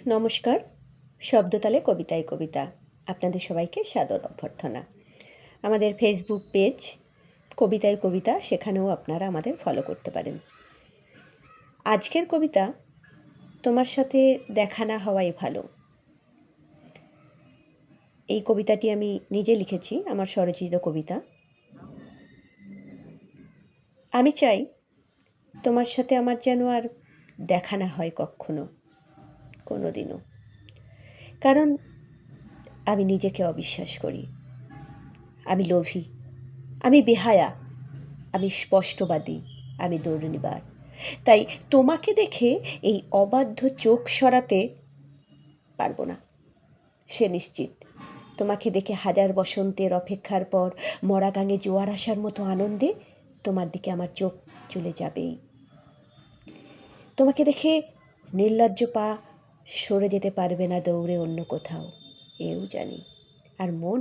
নমস্কার। শব্দতালে কবিতায় কবিতা আপনাদের সবাইকে সাদর অভ্যর্থনা। আমাদের ফেসবুক পেজ কবিতায় কবিতা, সেখানেও আপনারা আমাদের ফলো করতে পারেন। আজকের কবিতা তোমার সাথে দেখা না হওয়াই ভালো। এই কবিতাটি আমি নিজে লিখেছি, আমার স্বরচিত কবিতা। আমি চাই তোমার সাথে আমার যেন আর দেখা না হয় কখনো, কোনো দিনও। কারণ আমি নিজেকে অবিশ্বাস করি, আমি লোভী, আমি বেহায়া, আমি স্পষ্টবাদী, আমি দুর্নিবার। তাই তোমাকে দেখে এই অবাধ্য চোখ সরাতে পারবো না, সে নিশ্চিত। তোমাকে দেখে হাজার বসন্তের অপেক্ষার পর মরা গাঙে জোয়ার আসার মতো আনন্দে তোমার দিকে আমার চোখ চলে যাবেই। তোমাকে দেখে নির্লজ্জ পা সরে যেতে পারবে না দৌড়ে অন্য কোথাও, এও জানি। আর মন,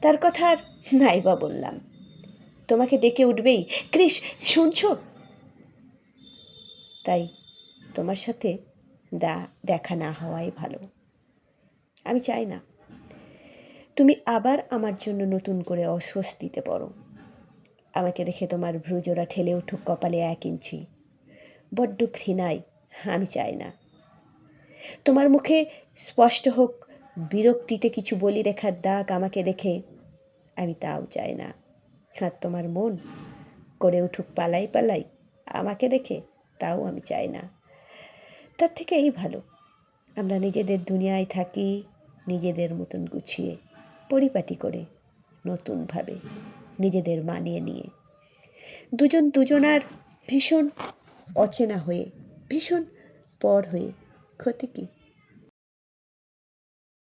তার কথা আর নাইবা বললাম। তোমাকে ডেকে উঠবেই, কৃষ শুনছো? তাই তোমার সাথে দেখা না হওয়াই ভালো। আমি চাই না তুমি আবার আমার জন্য নতুন করে অস্বস্তিতে পড়ো। আমাকে দেখে তোমার ভ্রুজোড়া ঠেলে উঠুক কপালে 1 ইঞ্চি। বড্ড ঘৃণাই, আমি চাই না। তোমার মুখে স্পষ্ট হোক বিরক্তিতে কিছু বলি রেখার দাগ আমাকে দেখে, আমি তাও চাই না। আর তোমার মন করে উঠুক পালাই পালাই আমাকে দেখে, তাও আমি চাই না। তার থেকে এই ভালো আমরা নিজেদের দুনিয়ায় থাকি, নিজেদের মতন গুছিয়ে, পরিপাটি করে, নতুনভাবে নিজেদের মানিয়ে নিয়ে। দুজন দুজনার ভীষণ অচেনা হয়ে, ভীষণ পর হয়ে ক্ষতি কি?